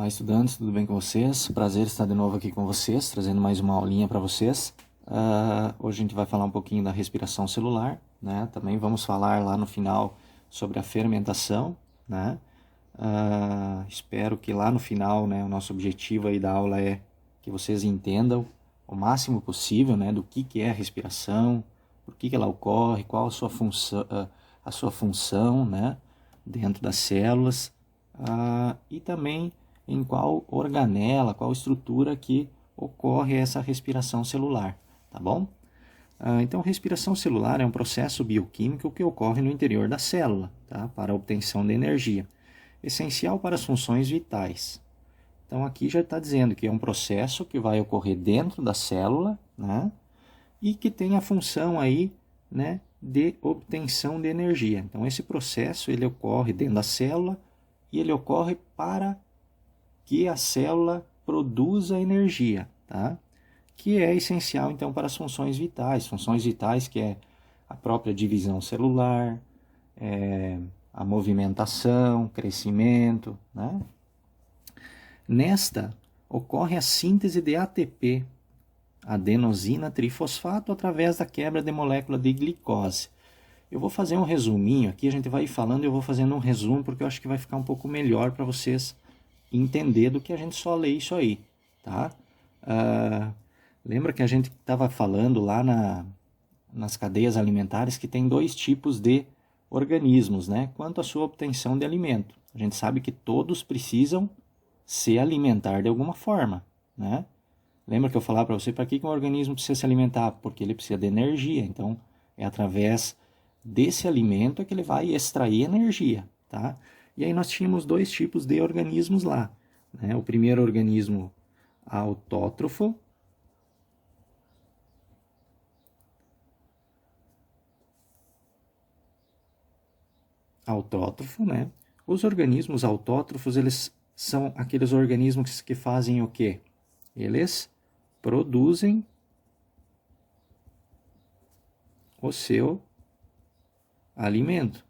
Olá, estudantes, tudo bem com vocês? Prazer estar de novo aqui com vocês, trazendo mais uma aulinha para vocês. Hoje a gente vai falar um pouquinho da respiração celular, né? Também vamos falar lá no final sobre a fermentação, né? Espero que lá no final, né, o nosso objetivo aí da aula é que vocês entendam o máximo possível, né, do que é a respiração, por que ela ocorre, qual a sua função, né, dentro das células, e também em qual organela, qual estrutura que ocorre essa respiração celular, tá bom? Então, respiração celular é um processo bioquímico que ocorre no interior da célula, tá? Para a obtenção de energia, essencial para as funções vitais. Então, aqui já está dizendo que é um processo que vai ocorrer dentro da célula, né? E que tem a função aí, né, de obtenção de energia. Então, esse processo ele ocorre dentro da célula e ele ocorre para que a célula produza energia, tá? Que é essencial, então, para as funções vitais que é a própria divisão celular, a movimentação, crescimento, né? Nesta, ocorre a síntese de ATP, adenosina trifosfato, através da quebra de molécula de glicose. Eu vou fazer um resuminho aqui, a gente vai falando e eu vou fazendo um resumo, porque eu acho que vai ficar um pouco melhor para vocês entender do que a gente só lê isso aí, tá? Lembra que a gente estava falando lá nas cadeias alimentares que tem dois tipos de organismos, né? Quanto à sua obtenção de alimento. A gente sabe que todos precisam se alimentar de alguma forma, né? Lembra que eu falava para você para que um organismo precisa se alimentar? Porque ele precisa de energia. Então, é através desse alimento que ele vai extrair energia, tá? E aí nós tínhamos dois tipos de organismos lá, né? O primeiro organismo autótrofo, né? Os organismos autótrofos, eles são aqueles organismos que fazem o quê? Eles produzem o seu alimento,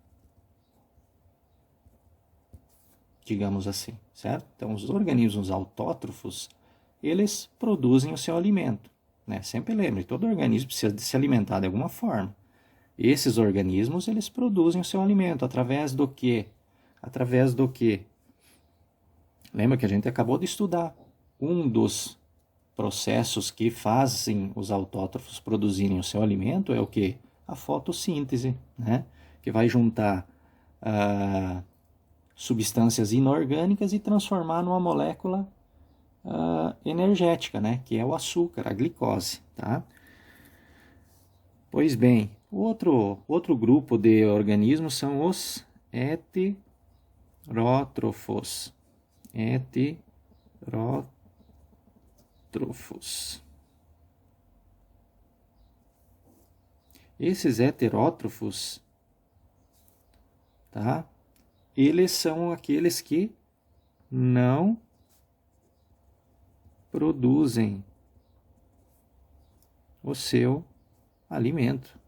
digamos assim, certo? Então, os organismos autótrofos, eles produzem o seu alimento, né? Sempre lembre, todo organismo precisa de se alimentar de alguma forma. Esses organismos, eles produzem o seu alimento através do quê? Através do quê? Lembra que a gente acabou de estudar um dos processos que fazem os autótrofos produzirem o seu alimento é o quê? A fotossíntese, né? Que vai juntar substâncias inorgânicas e transformar numa molécula energética, né? Que é o açúcar, a glicose, tá? Pois bem, outro grupo de organismos são os heterótrofos. Esses heterótrofos, tá? Eles são aqueles que não produzem o seu alimento,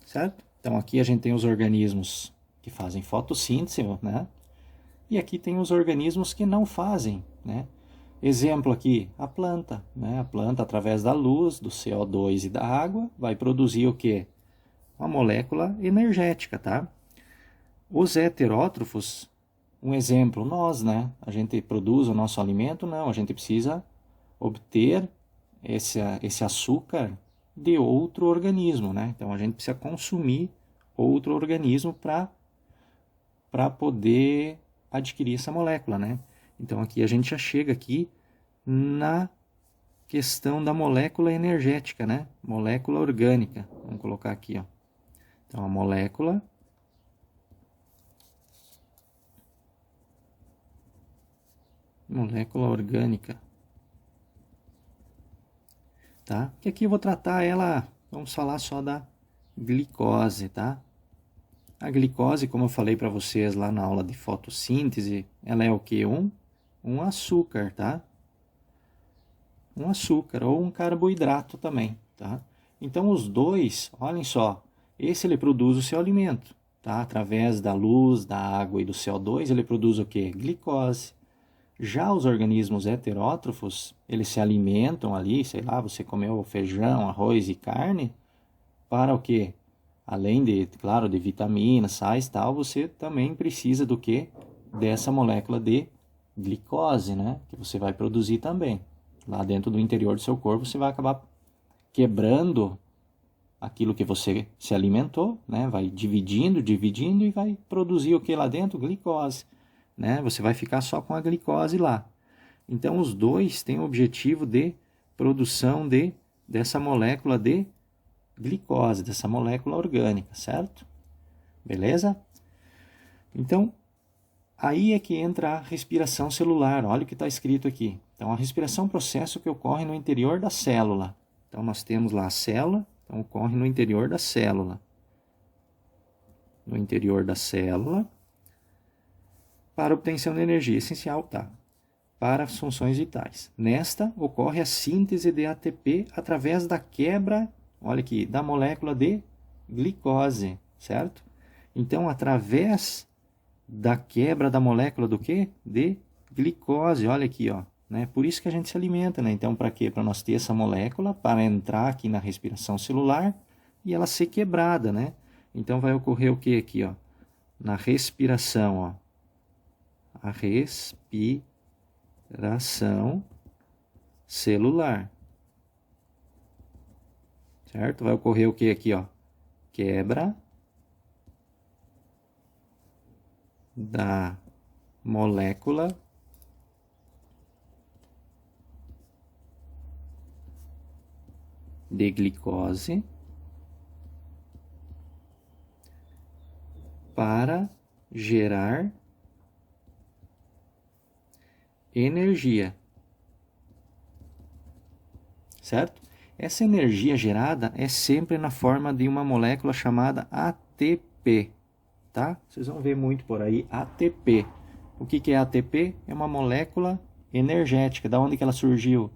certo? Então aqui a gente tem os organismos que fazem fotossíntese, né? E aqui tem os organismos que não fazem, né? Exemplo aqui, a planta, né? A planta, através da luz, do CO2 e da água, vai produzir o quê? Uma molécula energética, tá? Os heterótrofos, um exemplo, nós, né? A gente produz o nosso alimento? Não, a gente precisa obter esse açúcar de outro organismo, né? Então a gente precisa consumir outro organismo para poder adquirir essa molécula, né? Então aqui a gente já chega aqui na questão da molécula energética, né? Molécula orgânica. Vamos colocar aqui, ó. Então a molécula orgânica, tá? Que aqui eu vou tratar ela, vamos falar só da glicose, tá? A glicose, como eu falei para vocês lá na aula de fotossíntese, ela é o que? Um açúcar, tá? Um açúcar ou um carboidrato também, tá? Então os dois, olhem só, esse ele produz o seu alimento tá? Através da luz, da água e do CO2, ele produz o quê? Glicose. Já os organismos heterótrofos, eles se alimentam ali, sei lá, você comeu feijão, arroz e carne, para o quê? Além de, claro, de vitaminas, sais e tal, você também precisa do quê? Dessa molécula de glicose, né? Que você vai produzir também. Lá dentro do interior do seu corpo, você vai acabar quebrando aquilo que você se alimentou, né? Vai dividindo e vai produzir o que lá dentro? Glicose, né? Você vai ficar só com a glicose lá. Então, os dois têm o objetivo de produção dessa molécula de glicose, dessa molécula orgânica, certo? Beleza? Então, aí é que entra a respiração celular. Olha o que está escrito aqui. Então, a respiração é um processo que ocorre no interior da célula. Então, nós temos lá a célula, então ocorre no interior da célula. No interior da célula, para obtenção de energia essencial, tá? Para as funções vitais. Nesta, ocorre a síntese de ATP através da quebra, olha aqui, da molécula de glicose, certo? Então, através da quebra da molécula do quê? De glicose, olha aqui, ó. Né? Por isso que a gente se alimenta, né? Então, para quê? Para nós ter essa molécula, para entrar aqui na respiração celular e ela ser quebrada, né? Então, vai ocorrer o que aqui, ó? Na respiração, ó. A respiração celular. Certo? Vai ocorrer o que aqui, ó? Quebra da molécula de glicose para gerar energia, certo? Essa energia gerada é sempre na forma de uma molécula chamada ATP, tá? Vocês vão ver muito por aí ATP. O que é ATP? É uma molécula energética. Da onde que ela surgiu?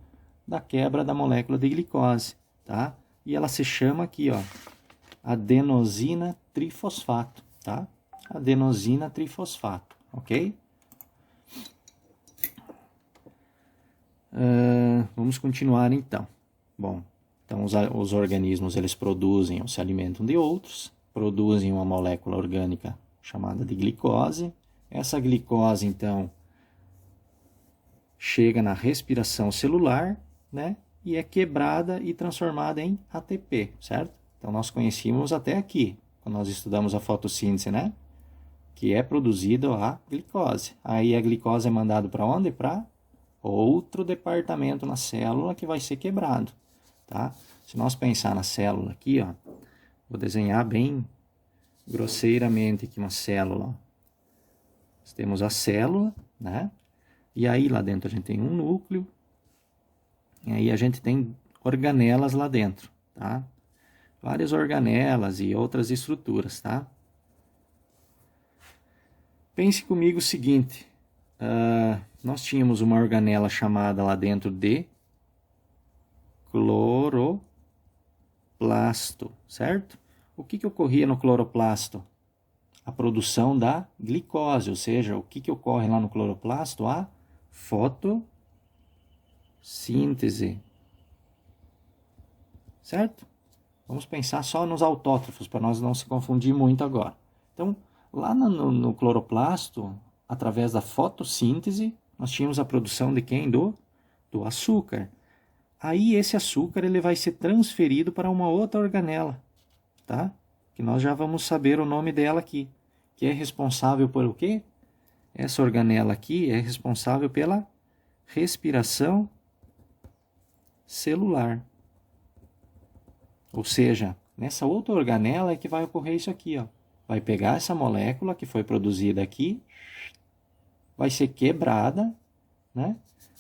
Da quebra da molécula de glicose, tá? E ela se chama aqui, ó, adenosina trifosfato, tá? Adenosina trifosfato, ok? Vamos continuar então. Bom, então os organismos eles produzem ou se alimentam de outros, produzem uma molécula orgânica chamada de glicose. Essa glicose então chega na respiração celular, né? E é quebrada e transformada em ATP, certo? Então nós conhecíamos até aqui, quando nós estudamos a fotossíntese, né? Que é produzida a glicose. Aí a glicose é mandada para onde? Para outro departamento na célula que vai ser quebrado, tá? Se nós pensar na célula aqui, ó, vou desenhar bem grosseiramente aqui uma célula. Ó. Nós temos a célula, né? E aí lá dentro a gente tem um núcleo, e aí a gente tem organelas lá dentro, tá? Várias organelas e outras estruturas, tá? Pense comigo o seguinte, nós tínhamos uma organela chamada lá dentro de cloroplasto, certo? O que ocorria no cloroplasto? A produção da glicose, ou seja, o que ocorre lá no cloroplasto? A fotossíntese, certo? Vamos pensar só nos autótrofos, para nós não se confundir muito agora. Então, lá no cloroplasto, através da fotossíntese, nós tínhamos a produção de quem? Do açúcar. Aí esse açúcar ele vai ser transferido para uma outra organela, tá? Que nós já vamos saber o nome dela aqui, que é responsável por o quê? Essa organela aqui é responsável pela respiração celular. Ou seja, nessa outra organela é que vai ocorrer isso aqui, ó. Vai pegar essa molécula que foi produzida aqui, vai ser quebrada, né?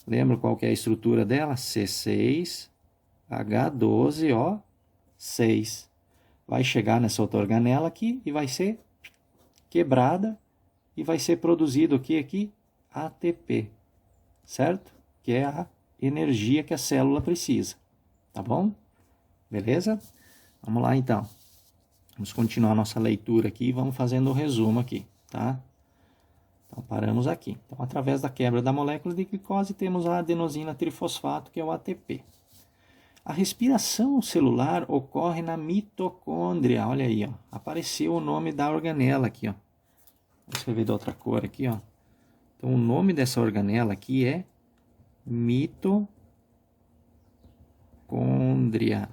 Lembra qual que é a estrutura dela? C6H12O6. Vai chegar nessa outra organela aqui e vai ser quebrada e vai ser produzido o que aqui? ATP, certo? Que é a energia que a célula precisa, tá bom? Beleza? Vamos lá então. Vamos continuar nossa leitura aqui e vamos fazendo o resumo aqui, tá? Então, paramos aqui. Então, através da quebra da molécula de glicose, temos a adenosina trifosfato, que é o ATP. A respiração celular ocorre na mitocôndria. Olha aí, ó. Apareceu o nome da organela aqui, ó. Vou escrever de outra cor aqui, ó. Então, o nome dessa organela aqui é mitocôndria.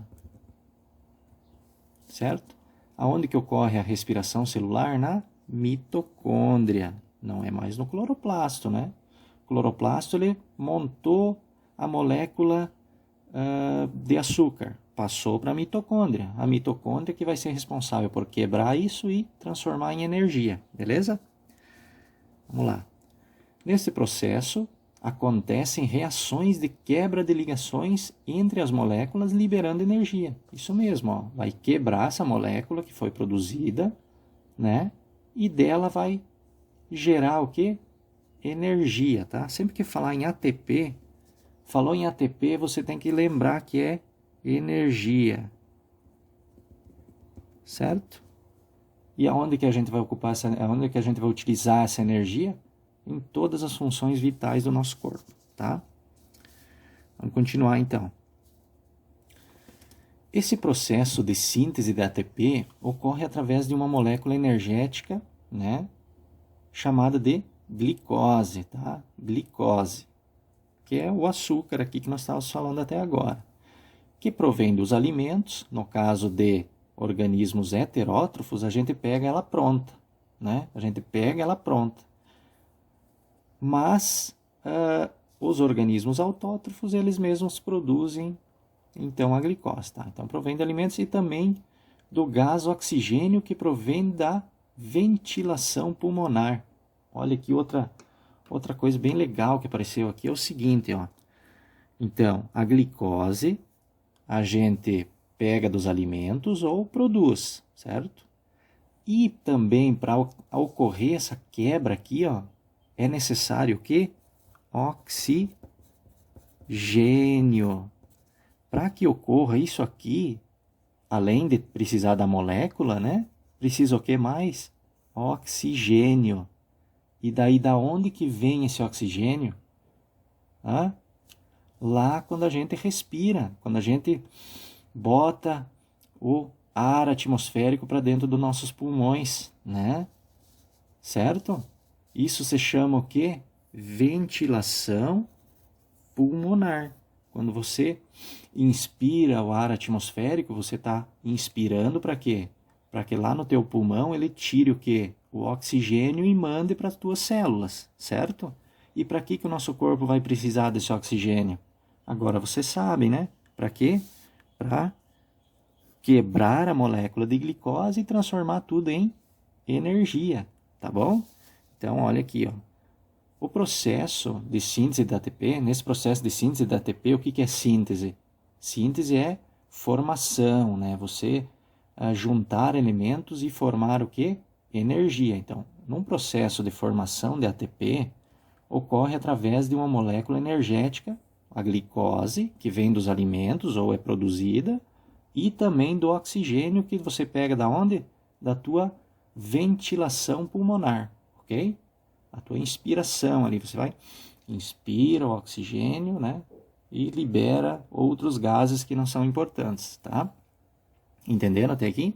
Certo? Aonde que ocorre a respiração celular? Na mitocôndria. Não é mais no cloroplasto, né? O cloroplasto, ele montou a molécula de açúcar. Passou para a mitocôndria. A mitocôndria que vai ser responsável por quebrar isso e transformar em energia. Beleza? Vamos lá. Nesse processo, acontecem reações de quebra de ligações entre as moléculas, liberando energia. Isso mesmo, ó, vai quebrar essa molécula que foi produzida, né? E dela vai gerar o quê? Energia, tá? Sempre que falar em ATP, falou em ATP, você tem que lembrar que é energia. Certo? E aonde que a gente vai aonde que a gente vai utilizar essa energia? Em todas as funções vitais do nosso corpo, tá? Vamos continuar então. Esse processo de síntese de ATP ocorre através de uma molécula energética, né, chamada de glicose, tá? Glicose, que é o açúcar aqui que nós estávamos falando até agora, que provém dos alimentos. No caso de organismos heterótrofos, a gente pega ela pronta, né? A gente pega ela pronta. Mas os organismos autótrofos, eles mesmos produzem, então, a glicose. Tá? Então, provém de alimentos e também do gás oxigênio que provém da ventilação pulmonar. Olha aqui outra coisa bem legal que apareceu aqui, é o seguinte, ó. Então, a glicose a gente pega dos alimentos ou produz, certo? E também, para ocorrer essa quebra aqui, ó, é necessário o quê? Oxigênio. Para que ocorra isso aqui, além de precisar da molécula, né? Precisa o que mais? Oxigênio. E daí, da onde que vem esse oxigênio? Lá quando a gente respira, quando a gente bota o ar atmosférico para dentro dos nossos pulmões, né? Certo? Isso se chama o quê? Ventilação pulmonar. Quando você inspira o ar atmosférico, você está inspirando para quê? Para que lá no teu pulmão ele tire o quê? O oxigênio e mande para as tuas células, certo? E para que o nosso corpo vai precisar desse oxigênio? Agora você sabe, né? Para quê? Para quebrar a molécula de glicose e transformar tudo em energia, tá bom? Então, olha aqui, ó. O processo de síntese da ATP, nesse processo de síntese da ATP, o que é síntese? Síntese é formação, né? Você juntar elementos e formar o quê? Energia. Então, num processo de formação de ATP, ocorre através de uma molécula energética, a glicose, que vem dos alimentos ou é produzida, e também do oxigênio que você pega da onde? Da tua ventilação pulmonar, ok? A tua inspiração ali, você vai, inspira o oxigênio, né? E libera outros gases que não são importantes, tá? Entenderam até aqui?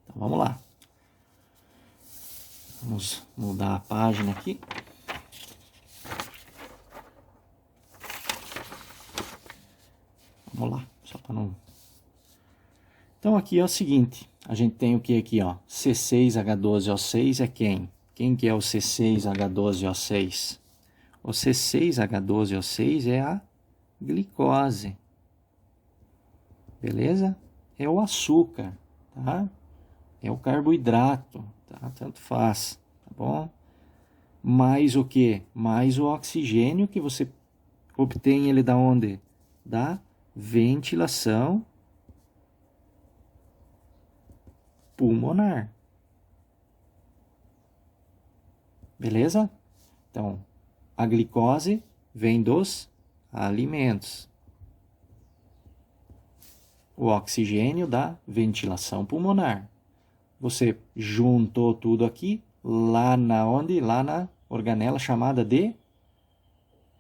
Então, vamos lá. Vamos mudar a página aqui. Vamos lá, só para não... Então, aqui é o seguinte, a gente tem o que aqui, ó? C6H12O6 é quem? Quem que é o C6H12O6? O C6H12O6 é a glicose. Beleza? É o açúcar, tá? É o carboidrato, tá? Tanto faz, tá bom? Mais o que? Mais o oxigênio que você obtém ele da onde? Da ventilação pulmonar. Beleza? Então, a glicose vem dos alimentos. O oxigênio da ventilação pulmonar. Você juntou tudo aqui, lá na onde? Lá na organela chamada de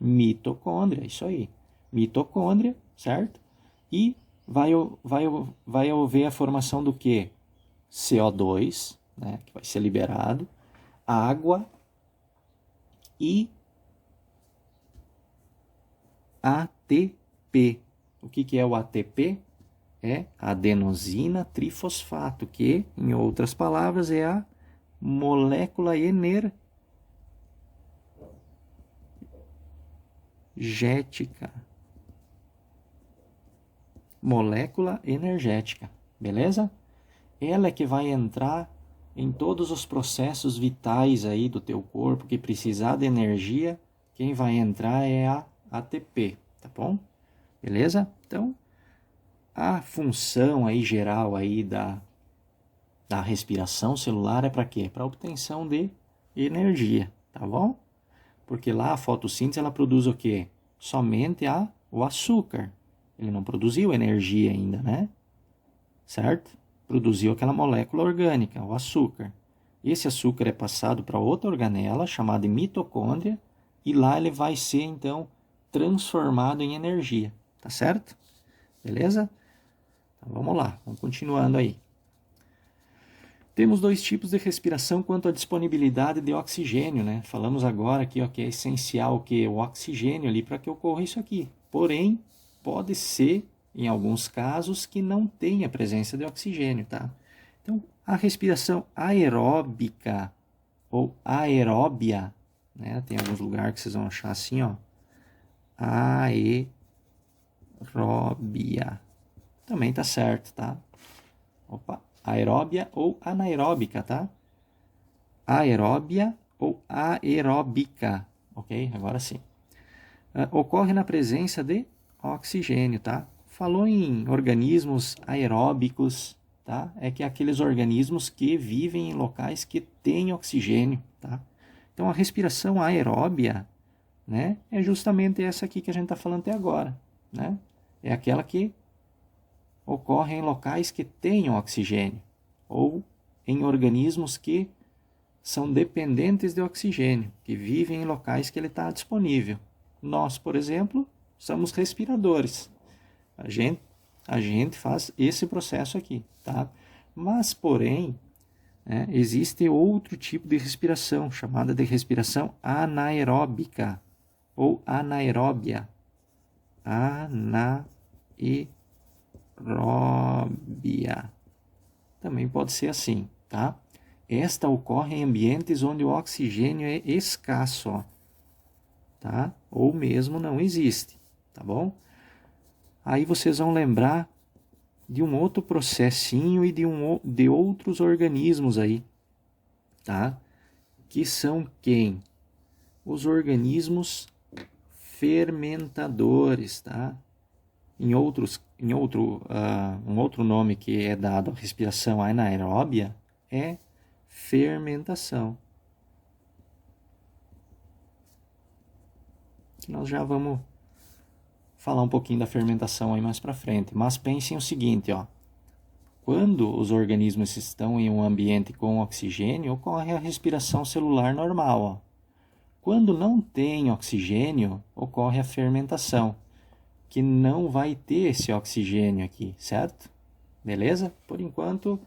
mitocôndria, isso aí. Mitocôndria, certo? E vai haver a formação do quê? CO2, né, que vai ser liberado, água e ATP. O que é o ATP? É adenosina trifosfato, que, em outras palavras, é a molécula energética. Molécula energética, beleza? Ela é que vai entrar em todos os processos vitais aí do teu corpo, que precisar de energia, quem vai entrar é a ATP, tá bom? Beleza? Então, a função aí geral aí da respiração celular é para quê? Para obtenção de energia, tá bom? Porque lá a fotossíntese ela produz o quê? Somente o açúcar. Ele não produziu energia ainda, né? Certo? Produziu aquela molécula orgânica, o açúcar. Esse açúcar é passado para outra organela chamada mitocôndria e lá ele vai ser então transformado em energia, tá certo? Beleza? Então, vamos lá, vamos continuando aí. Temos dois tipos de respiração quanto à disponibilidade de oxigênio, né? Falamos agora aqui, ó, que é essencial que o oxigênio ali para que ocorra isso aqui. Porém, pode ser, em alguns casos, que não tenha presença de oxigênio, tá? Então, a respiração aeróbica ou aeróbia, né? Tem alguns lugares que vocês vão achar assim, ó. Aeróbia. Também tá certo, tá? Opa, aeróbia ou anaeróbica, tá? Aeróbia ou aeróbica, ok? Agora sim. Ocorre na presença de oxigênio, tá? Falou em organismos aeróbicos, tá? É que aqueles organismos que vivem em locais que têm oxigênio, tá? Então, a respiração aeróbia, né? É justamente essa aqui que a gente está falando até agora, né? É aquela que ocorre em locais que tenham oxigênio ou em organismos que são dependentes de oxigênio, que vivem em locais que ele está disponível. Nós, por exemplo, somos respiradores. A gente faz esse processo aqui, tá? Mas, porém, né, existe outro tipo de respiração, chamada de respiração anaeróbica ou anaeróbia. Anaeróbia. Também pode ser assim, tá? Esta ocorre em ambientes onde o oxigênio é escasso, ó, tá? Ou mesmo não existe, tá bom? Aí vocês vão lembrar de um outro processinho e de outros organismos aí, tá? Que são quem? Os organismos fermentadores, tá? Um outro nome que é dado à respiração anaeróbia é fermentação. Nós já vamos falar um pouquinho da fermentação aí mais para frente, mas pensem o seguinte, ó. Quando os organismos estão em um ambiente com oxigênio, ocorre a respiração celular normal, ó. Quando não tem oxigênio, ocorre a fermentação, que não vai ter esse oxigênio aqui, certo? Beleza? Por enquanto,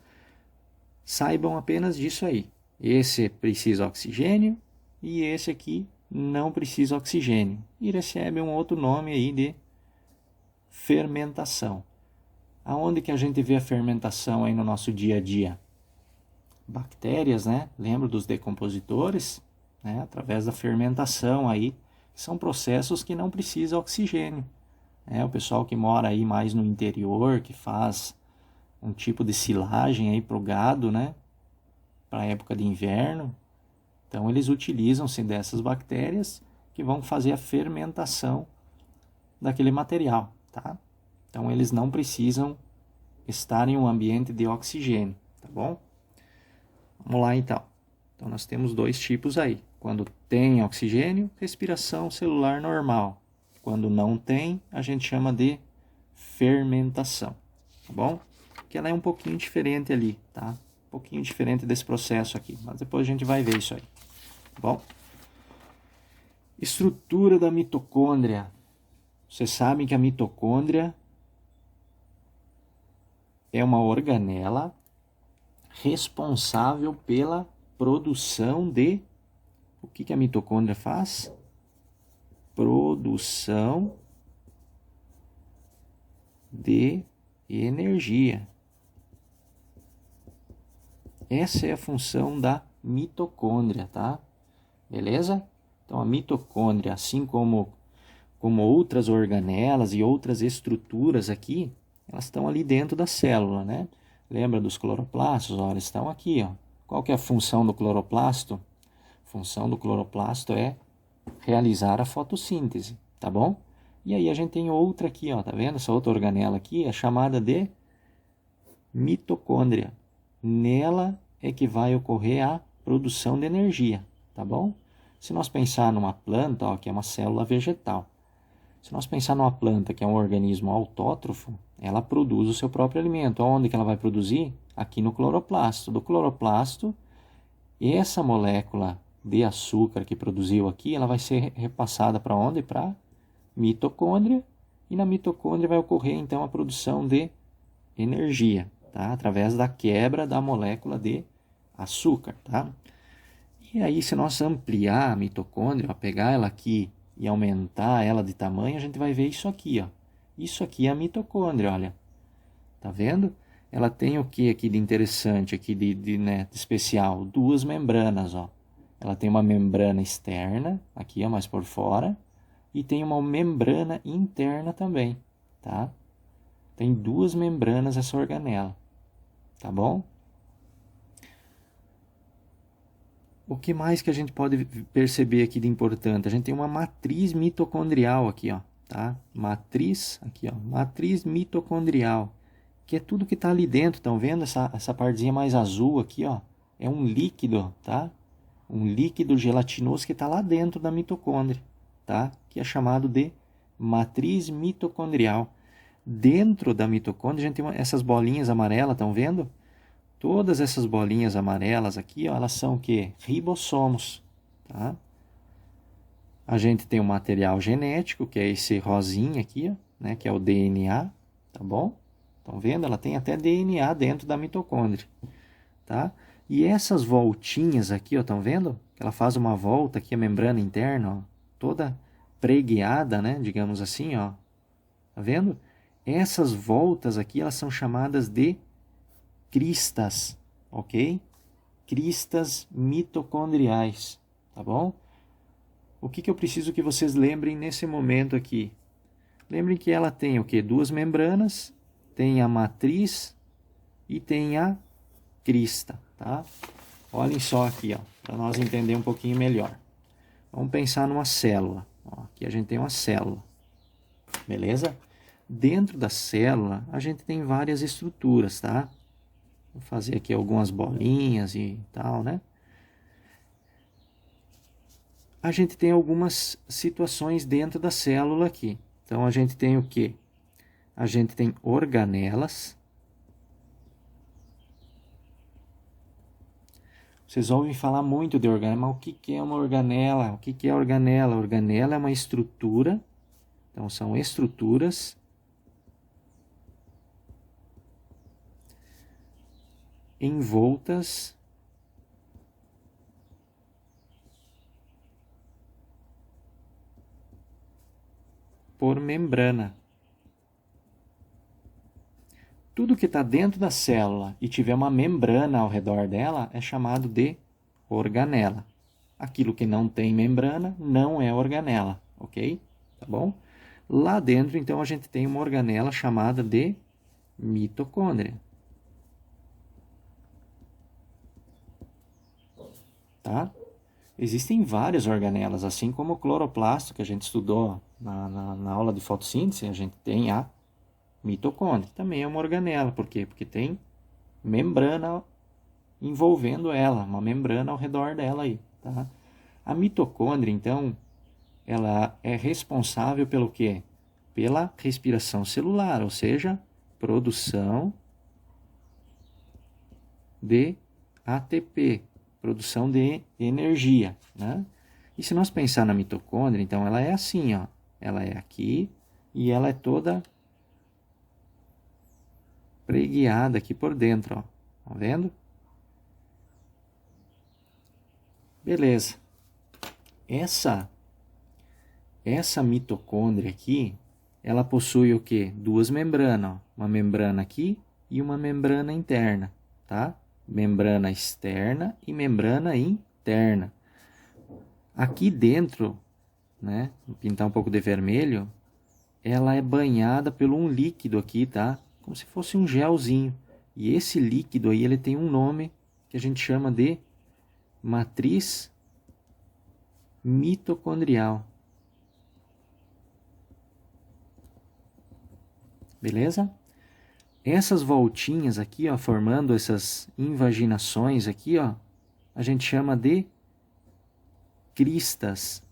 saibam apenas disso aí. Esse precisa oxigênio e esse aqui não precisa oxigênio. E recebe um outro nome aí de fermentação. Aonde que a gente vê a fermentação aí no nosso dia a dia? Bactérias, né? Lembra dos decompositores? Né? Através da fermentação aí, são processos que não precisam oxigênio. O pessoal que mora aí mais no interior, que faz um tipo de silagem aí para o gado, né? Para a época de inverno. Então, eles utilizam-se dessas bactérias que vão fazer a fermentação daquele material, tá? Então, eles não precisam estar em um ambiente de oxigênio, tá bom? Vamos lá, então. Então, nós temos dois tipos aí. Quando tem oxigênio, respiração celular normal. Quando não tem, a gente chama de fermentação, tá bom? Que ela é um pouquinho diferente ali, tá? pouquinho diferente desse processo aqui, mas depois a gente vai ver isso aí. Bom, estrutura da mitocôndria. Vocês sabem que a mitocôndria é uma organela responsável pela produção de... O que a mitocôndria faz? Produção de energia. Essa é a função da mitocôndria, tá? Beleza? Então a mitocôndria, assim como outras organelas e outras estruturas aqui, elas estão ali dentro da célula, né? Lembra dos cloroplastos? Olha, eles estão aqui, ó. Qual que é a função do cloroplasto? A função do cloroplasto é realizar a fotossíntese, tá bom? E aí a gente tem outra aqui, ó, tá vendo? Essa outra organela aqui é chamada de mitocôndria. Nela é que vai ocorrer a produção de energia, tá bom? Se nós pensar numa planta, ó, que é uma célula vegetal, se nós pensar numa planta que é um organismo autótrofo, ela produz o seu próprio alimento. Onde que ela vai produzir? Aqui no cloroplasto. Do cloroplasto, essa molécula de açúcar que produziu aqui, ela vai ser repassada para onde? Para mitocôndria. E na mitocôndria vai ocorrer então a produção de energia, tá? Através da quebra da molécula de açúcar, tá? E aí, se nós ampliar a mitocôndria, pegar ela aqui e aumentar ela de tamanho, a gente vai ver isso aqui, ó. Isso aqui é a mitocôndria, olha. Tá vendo? Ela tem o que aqui de interessante, aqui de especial? Duas membranas, ó. Ela tem uma membrana externa, aqui, ó, mais por fora, e tem uma membrana interna também, tá? Tem duas membranas essa organela, tá bom? O que mais que a gente pode perceber aqui de importante? A gente tem uma matriz mitocondrial aqui, ó, tá? Matriz, aqui, ó, matriz mitocondrial, que é tudo que está ali dentro. Estão vendo essa partezinha mais azul aqui, ó? É um líquido, tá? Um líquido gelatinoso que está lá dentro da mitocôndria, tá? Que é chamado de matriz mitocondrial. Dentro da mitocôndria a gente tem essas bolinhas amarelas, estão vendo? Todas essas bolinhas amarelas aqui, ó, elas são o quê? Ribossomos, tá? A gente tem o material genético, que é esse rosinha aqui, ó, né, que é o DNA, tá bom? Estão vendo? Ela tem até DNA dentro da mitocôndria, tá? E essas voltinhas aqui, ó, estão vendo? Ela faz uma volta aqui, a membrana interna, ó, toda preguiada, né, digamos assim, ó. Tá vendo? Essas voltas aqui, elas são chamadas de cristas, ok? Cristas mitocondriais, tá bom? O que eu preciso que vocês lembrem nesse momento aqui? Lembrem que ela tem o quê? Duas membranas, tem a matriz e tem a crista, tá? Olhem só aqui, ó, para nós entender um pouquinho melhor. Vamos pensar numa célula. Ó, aqui a gente tem uma célula, beleza? Dentro da célula, a gente tem várias estruturas, tá? Vou fazer aqui algumas bolinhas e tal, né? A gente tem algumas situações dentro da célula aqui. Então, a gente tem o quê? A gente tem organelas. Vocês ouvem falar muito de organela, mas o que é uma organela? O que é organela? Organela é uma estrutura. Então, são estruturas envoltas por membrana. Tudo que está dentro da célula e tiver uma membrana ao redor dela é chamado de organela. Aquilo que não tem membrana não é organela, ok? Tá bom? Lá dentro, então, a gente tem uma organela chamada de mitocôndria. Tá? Existem várias organelas, assim como o cloroplasto que a gente estudou na aula de fotossíntese, a gente tem a mitocôndria. Também é uma organela, por quê? Porque tem membrana envolvendo ela, uma membrana ao redor dela aí, tá? A mitocôndria, então, ela é responsável pelo quê? Pela respiração celular, ou seja, produção de ATP, produção de energia, né? E se nós pensar na mitocôndria, então ela é assim, ó, ela é aqui e ela é toda preguiada aqui por dentro, ó, tá vendo? Beleza. Essa mitocôndria aqui, ela possui o quê? Duas membranas, ó, uma membrana aqui e uma membrana interna, tá? Membrana externa e membrana interna. Aqui dentro, né, vou pintar um pouco de vermelho, ela é banhada por um líquido aqui, tá? Como se fosse um gelzinho. E esse líquido aí, ele tem um nome que a gente chama de matriz mitocondrial. Beleza? Essas voltinhas aqui, ó, formando essas invaginações aqui, ó, a gente chama de cristas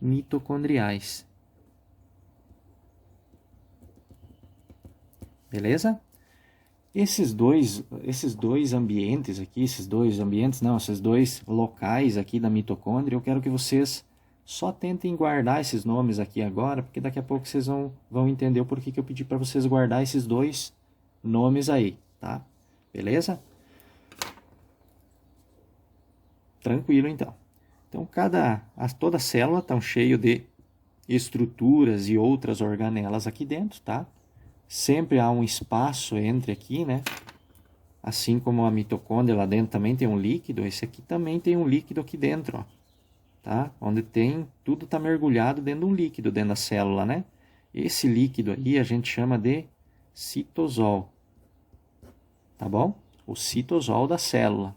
mitocondriais. Beleza? Esses dois ambientes aqui, esses dois locais aqui da mitocôndria, eu quero que vocês só tentem guardar esses nomes aqui agora, porque daqui a pouco vocês vão entender o porquê que eu pedi para vocês guardar esses dois nomes aí, tá? Beleza? Tranquilo, então. Então, toda célula está cheia de estruturas e outras organelas aqui dentro, tá? Sempre há um espaço entre aqui, né? Assim como a mitocôndria lá dentro também tem um líquido, esse aqui também tem um líquido aqui dentro, ó, tá? Onde tudo está mergulhado dentro de um líquido, dentro da célula, né? Esse líquido aí a gente chama de citosol, tá bom? O citosol da célula.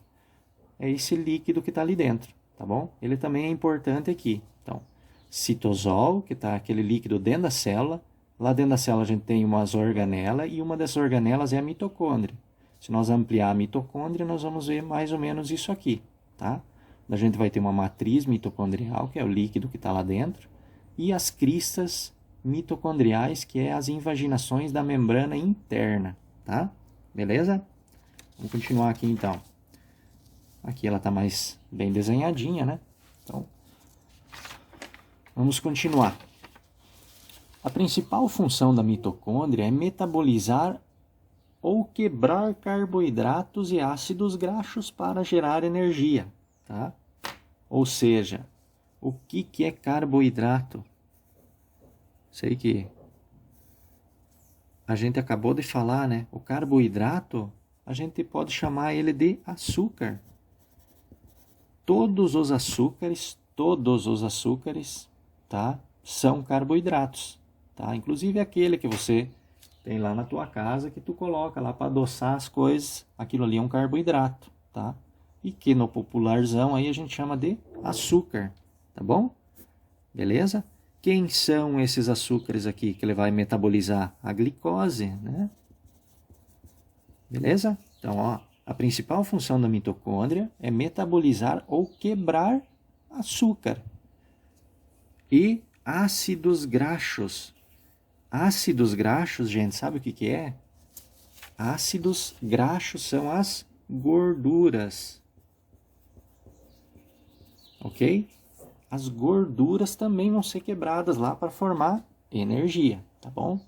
É esse líquido que está ali dentro, tá bom? Ele também é importante aqui. Então, citosol, que está aquele líquido dentro da célula. Lá dentro da célula a gente tem umas organelas e uma dessas organelas é a mitocôndria. Se nós ampliar a mitocôndria, nós vamos ver mais ou menos isso aqui, tá? A gente vai ter uma matriz mitocondrial, que é o líquido que está lá dentro, e as cristas mitocondriais, que é as invaginações da membrana interna, tá? Beleza? Vamos continuar aqui então. Aqui ela está mais bem desenhadinha, né? Então, vamos continuar. A principal função da mitocôndria é metabolizar ou quebrar carboidratos e ácidos graxos para gerar energia, tá? Ou seja, o que é carboidrato? Sei que a gente acabou de falar, né? O carboidrato, a gente pode chamar ele de açúcar. Todos os açúcares, tá? São carboidratos. Tá? Inclusive aquele que você tem lá na tua casa, que tu coloca lá para adoçar as coisas, aquilo ali é um carboidrato, tá? E que no popularzão aí a gente chama de açúcar, tá bom? Beleza? Quem são esses açúcares aqui que ele vai metabolizar? A glicose, né? Beleza? Então, ó, a principal função da mitocôndria é metabolizar ou quebrar açúcar e ácidos graxos. Ácidos graxos, gente, sabe o que é? Ácidos graxos são as gorduras. Ok? As gorduras também vão ser quebradas lá para formar energia, tá bom?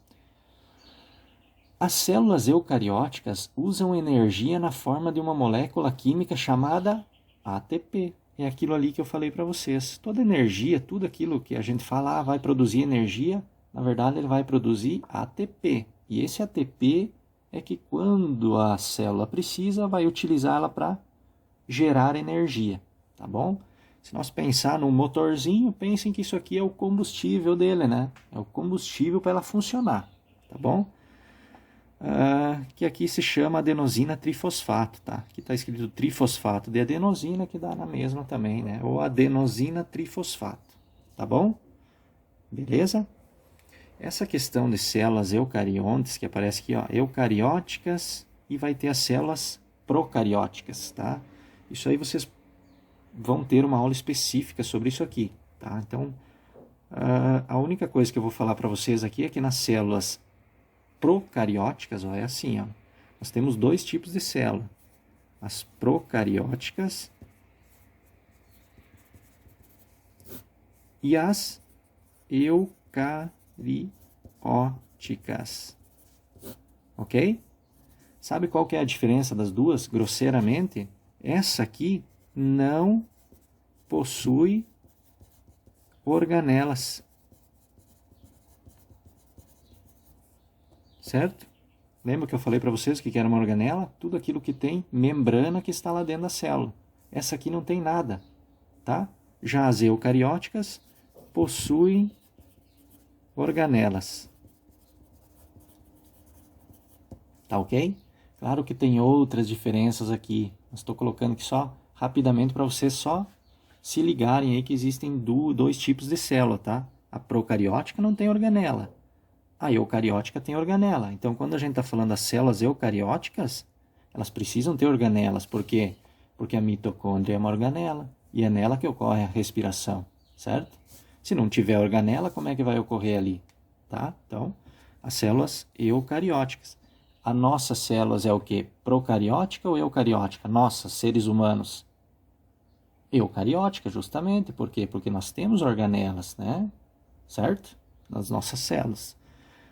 As células eucarióticas usam energia na forma de uma molécula química chamada ATP. É aquilo ali que eu falei para vocês. Toda energia, tudo aquilo que a gente fala, vai produzir energia, na verdade ele vai produzir ATP. E esse ATP é que quando a célula precisa, vai utilizá-la para gerar energia, tá bom? Se nós pensar num motorzinho, pensem que isso aqui é o combustível dele, né? É o combustível para ela funcionar, tá bom? Que aqui se chama adenosina trifosfato, tá? Aqui está escrito trifosfato de adenosina, que dá na mesma também, né? Ou adenosina trifosfato, tá bom? Beleza? Essa questão de células eucariontes, que aparece aqui, ó, eucarióticas, e vai ter as células procarióticas, tá? Isso aí vocês vão ter uma aula específica sobre isso aqui, tá? Então, a única coisa que eu vou falar para vocês aqui é que nas células procarióticas, ó, é assim, ó, Nós temos dois tipos de célula. As procarióticas e as eucarióticas. Ok? Sabe qual que é a diferença das duas, grosseiramente? Essa aqui não possui organelas. Certo? Lembra que eu falei para vocês o que era uma organela? Tudo aquilo que tem membrana que está lá dentro da célula. Essa aqui não tem nada, tá? Já as eucarióticas possuem organelas. Tá ok? Claro que tem outras diferenças aqui. Mas estou colocando aqui só rapidamente para vocês só se ligarem aí que existem dois tipos de célula, tá? A procariótica não tem organela. A eucariótica tem organela. Então, quando a gente está falando das células eucarióticas, elas precisam ter organelas. Por quê? Porque a mitocôndria é uma organela. E é nela que ocorre a respiração, certo? Se não tiver organela, como é que vai ocorrer ali? Tá? Então, as células eucarióticas. As nossas células é o quê? Procariótica ou eucariótica? Nossas, seres humanos. Eucariótica, justamente. Por quê? Porque nós temos organelas, né? Certo? Nas nossas células.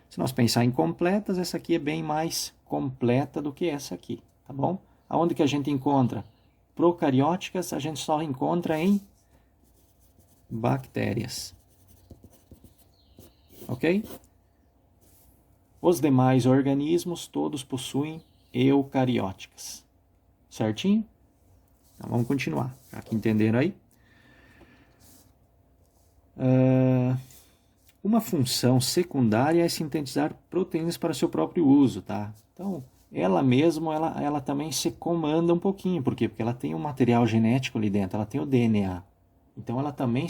Se nós pensar em completas, essa aqui é bem mais completa do que essa aqui, tá bom? Aonde que a gente encontra? Procarióticas, a gente só encontra em bactérias. Ok? Os demais organismos todos possuem eucarióticas. Certinho? Então vamos continuar. Já que entenderam aí? Uma função secundária é sintetizar proteínas para seu próprio uso, tá? Então, ela mesma, ela também se comanda um pouquinho. Por quê? Porque ela tem um material genético ali dentro, ela tem o DNA. Então, ela também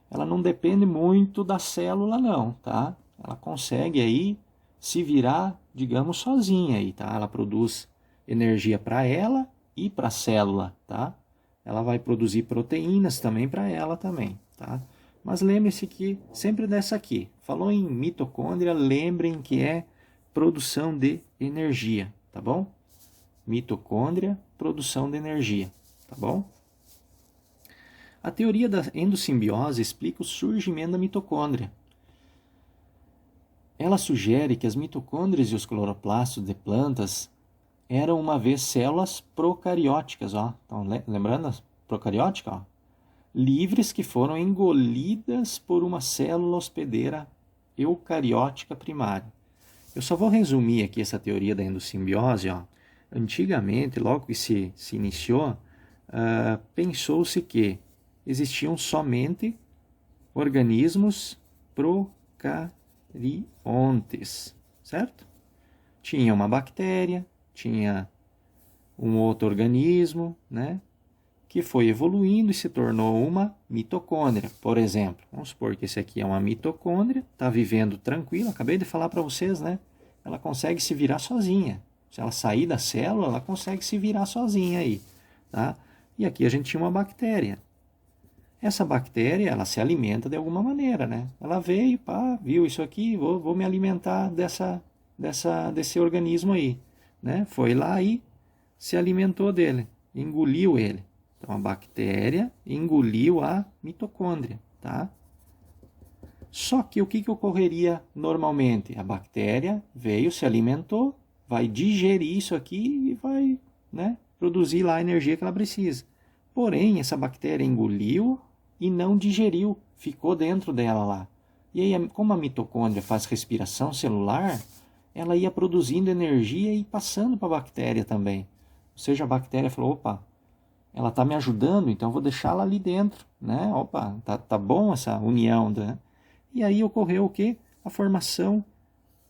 ela não depende muito da célula, não, tá? Ela consegue aí se virar, digamos, sozinha aí, tá? Ela produz energia para ela e para a célula, tá? Ela vai produzir proteínas também para ela também, tá? Mas lembre-se que sempre dessa aqui. Falou em mitocôndria, lembrem que é produção de energia, tá bom? Mitocôndria, produção de energia, tá bom? A teoria da endossimbiose explica o surgimento da mitocôndria. Ela sugere que as mitocôndrias e os cloroplastos de plantas eram uma vez células procarióticas, ó. Então, lembrando as procarióticas, ó? Livres que foram engolidas por uma célula hospedeira eucariótica primária. Eu só vou resumir aqui essa teoria da endossimbiose. Ó. Antigamente, logo que se iniciou, pensou-se que existiam somente organismos procariontes, certo? Tinha uma bactéria, tinha um outro organismo, né? Que foi evoluindo e se tornou uma mitocôndria, por exemplo. Vamos supor que esse aqui é uma mitocôndria, está vivendo tranquila, acabei de falar para vocês, né? Ela consegue se virar sozinha. Se ela sair da célula, ela consegue se virar sozinha aí, tá? E aqui a gente tinha uma bactéria. Essa bactéria, ela se alimenta de alguma maneira, né? Ela veio, pá, viu isso aqui, vou me alimentar desse organismo aí, né? Foi lá e se alimentou dele, engoliu ele. Então, a bactéria engoliu a mitocôndria, tá? Só que o que ocorreria normalmente? A bactéria veio, se alimentou, vai digerir isso aqui e vai, né, produzir lá a energia que ela precisa. Porém, essa bactéria engoliu e não digeriu, ficou dentro dela lá. E aí, como a mitocôndria faz respiração celular, ela ia produzindo energia e passando para a bactéria também. Ou seja, a bactéria falou, opa, ela está me ajudando, então eu vou deixá-la ali dentro, né? Opa, tá bom essa união, né? E aí ocorreu o quê? A formação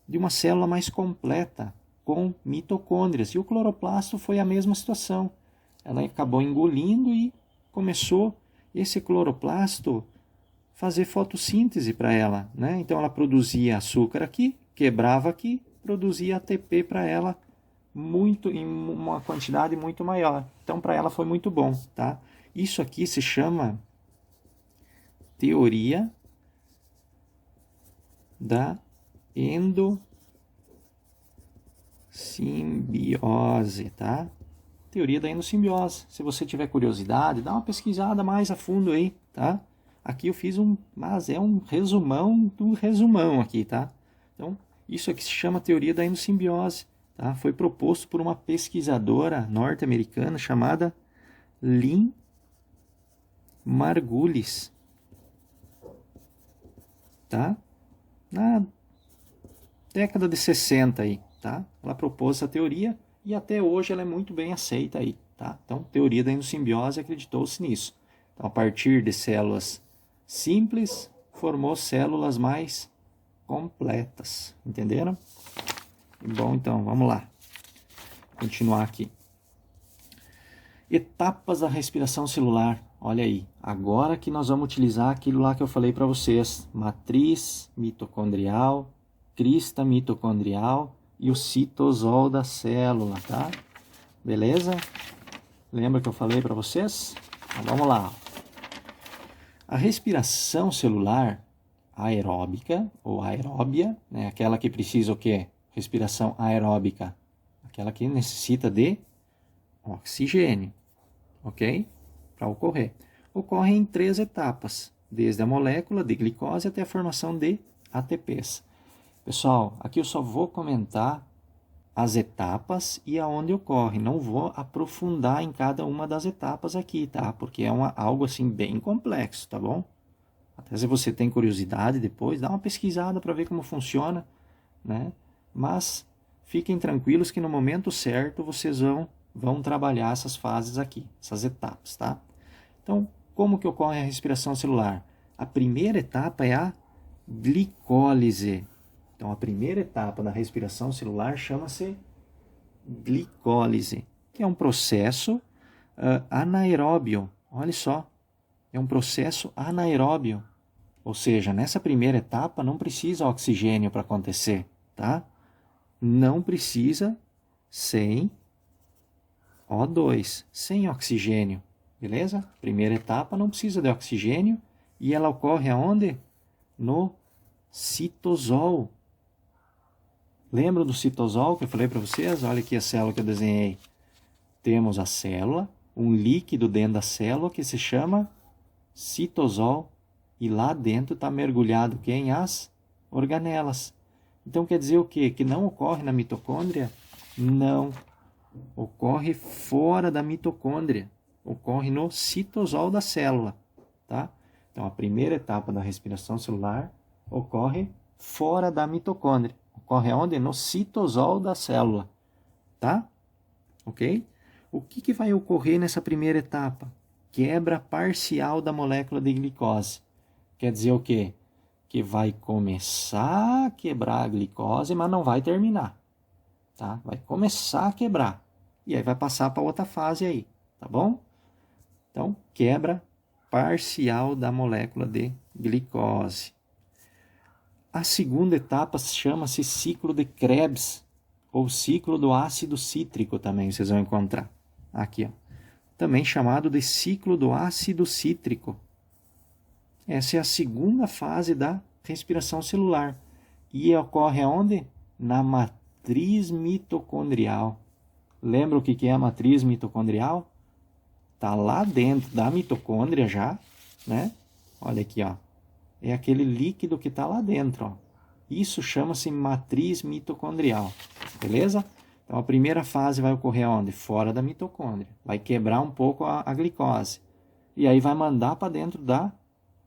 de uma célula mais completa, com mitocôndrias. E o cloroplasto foi a mesma situação. Ela acabou engolindo e começou esse cloroplasto fazer fotossíntese para ela, né? Então ela produzia açúcar aqui, quebrava aqui, produzia ATP para ela em uma quantidade muito maior. Então para ela foi muito bom, tá? Isso aqui se chama teoria da Simbiose, tá? Teoria da endossimbiose. Se você tiver curiosidade, dá uma pesquisada mais a fundo aí, tá? Aqui eu fiz mas é um resumão do resumão aqui, tá? Então, isso aqui se chama teoria da endossimbiose, tá? Foi proposto por uma pesquisadora norte-americana chamada Lynn Margulis, tá? Na década de 60 aí, tá? Ela propôs essa teoria e até hoje ela é muito bem aceita aí, tá? Então, teoria da endossimbiose, acreditou-se nisso. Então, a partir de células simples, formou células mais completas, entenderam? Bom, então, vamos lá. Continuar aqui. Etapas da respiração celular. Olha aí, agora que nós vamos utilizar aquilo lá que eu falei para vocês. Matriz mitocondrial, crista mitocondrial e o citosol da célula, tá? Beleza? Lembra que eu falei para vocês? Então, vamos lá. A respiração celular aeróbica ou aeróbia, né? Aquela que precisa o quê? Respiração aeróbica. Aquela que necessita de oxigênio, ok? Para ocorrer. Ocorre em 3 etapas, desde a molécula de glicose até a formação de ATPs. Pessoal, aqui eu só vou comentar as etapas e aonde ocorre. Não vou aprofundar em cada uma das etapas aqui, tá? Porque é algo assim bem complexo, tá bom? Até se você tem curiosidade depois, dá uma pesquisada para ver como funciona, né? Mas fiquem tranquilos que no momento certo vocês vão trabalhar essas fases aqui, essas etapas, tá? Então, como que ocorre a respiração celular? A primeira etapa é a glicólise. Então, a primeira etapa da respiração celular chama-se glicólise, que é um processo anaeróbio. Olha só, é um processo anaeróbio. Ou seja, nessa primeira etapa não precisa oxigênio para acontecer, tá? Não precisa sem O2, sem oxigênio, beleza? Primeira etapa não precisa de oxigênio e ela ocorre aonde? No citosol. Lembra do citosol que eu falei para vocês? Olha aqui a célula que eu desenhei. Temos a célula, um líquido dentro da célula que se chama citosol. E lá dentro está mergulhado quem? As organelas. Então quer dizer o quê? Que não ocorre na mitocôndria? Não. Ocorre fora da mitocôndria. Ocorre no citosol da célula. Tá? Então a primeira etapa da respiração celular ocorre fora da mitocôndria. Ocorre onde? No citosol da célula. Tá? Ok? O que vai ocorrer nessa primeira etapa? Quebra parcial da molécula de glicose. Quer dizer o quê? Que vai começar a quebrar a glicose, mas não vai terminar. Tá? Vai começar a quebrar. E aí vai passar para outra fase aí. Tá bom? Então, quebra parcial da molécula de glicose. A segunda etapa chama-se ciclo de Krebs, ou ciclo do ácido cítrico também, vocês vão encontrar. Aqui, ó. Também chamado de ciclo do ácido cítrico. Essa é a segunda fase da respiração celular. E ocorre aonde? Na matriz mitocondrial. Lembra o que é a matriz mitocondrial? Está lá dentro da mitocôndria já, né? Olha aqui, ó. É aquele líquido que está lá dentro, ó. Isso chama-se matriz mitocondrial, beleza? Então, a primeira fase vai ocorrer onde? Fora da mitocôndria. Vai quebrar um pouco a glicose. E aí vai mandar para dentro da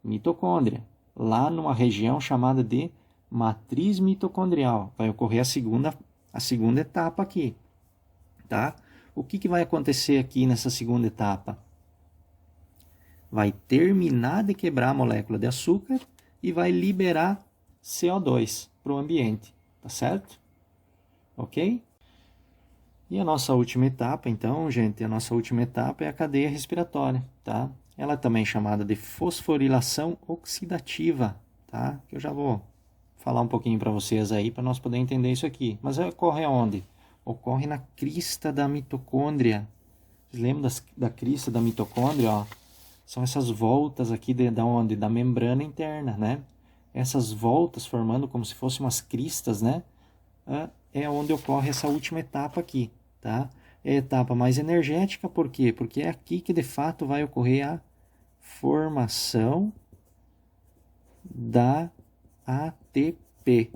mitocôndria. Lá numa região chamada de matriz mitocondrial. Vai ocorrer a segunda etapa aqui, tá? O que vai acontecer aqui nessa segunda etapa? Vai terminar de quebrar a molécula de açúcar e vai liberar CO2 para o ambiente, tá certo? Ok? E a nossa última etapa, então, gente, a nossa última etapa é a cadeia respiratória, tá? Ela é também chamada de fosforilação oxidativa, tá? Que eu já vou falar um pouquinho para vocês aí, para nós poder entender isso aqui. Mas ocorre aonde? Ocorre na crista da mitocôndria. Vocês lembram da crista da mitocôndria, ó? São essas voltas aqui da onde? Da membrana interna, né? Essas voltas formando como se fossem umas cristas, né? é onde ocorre essa última etapa aqui, tá? É a etapa mais energética, por quê? Porque é aqui que de fato vai ocorrer a formação da ATP,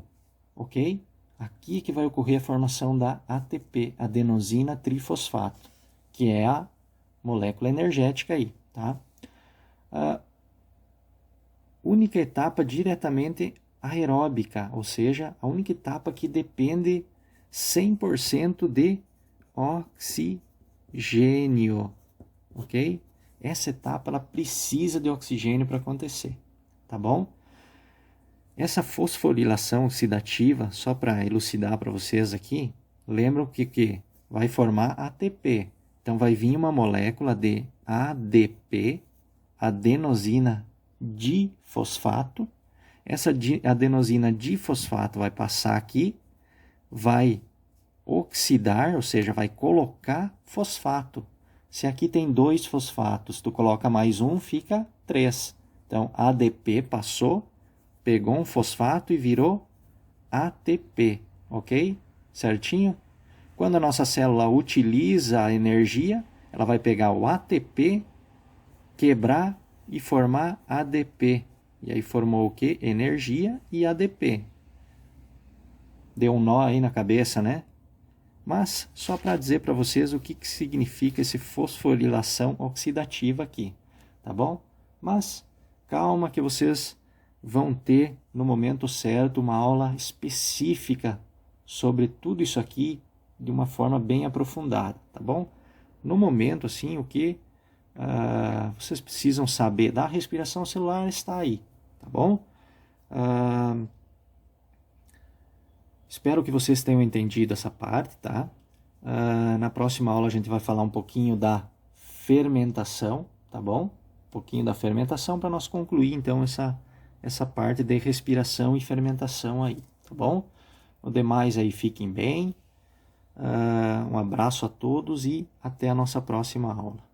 ok? Aqui que vai ocorrer a formação da ATP, adenosina trifosfato, que é a molécula energética aí, tá? A única etapa diretamente aeróbica, ou seja, a única etapa que depende 100% de oxigênio, ok? Essa etapa ela precisa de oxigênio para acontecer, tá bom? Essa fosforilação oxidativa, só para elucidar para vocês aqui, lembram que vai formar ATP. Então vai vir uma molécula de ADP, adenosina difosfato. Essa adenosina difosfato vai passar aqui, vai oxidar, ou seja, vai colocar fosfato. Se aqui tem 2 fosfatos, tu coloca mais um, fica 3. Então, ADP passou, pegou um fosfato e virou ATP, ok? Certinho? Quando a nossa célula utiliza a energia, ela vai pegar o ATP, quebrar e formar ADP. E aí formou o quê? Energia e ADP. Deu um nó aí na cabeça, né? Mas só para dizer para vocês o que significa esse fosforilação oxidativa aqui, tá bom? Mas calma que vocês vão ter no momento certo uma aula específica sobre tudo isso aqui de uma forma bem aprofundada, tá bom? No momento, assim, o que vocês precisam saber da respiração celular está aí, tá bom? Espero que vocês tenham entendido essa parte, tá? Na próxima aula a gente vai falar um pouquinho da fermentação, tá bom? Um pouquinho da fermentação para nós concluir, então, essa parte de respiração e fermentação aí, tá bom? O demais aí, fiquem bem. Um abraço a todos e até a nossa próxima aula.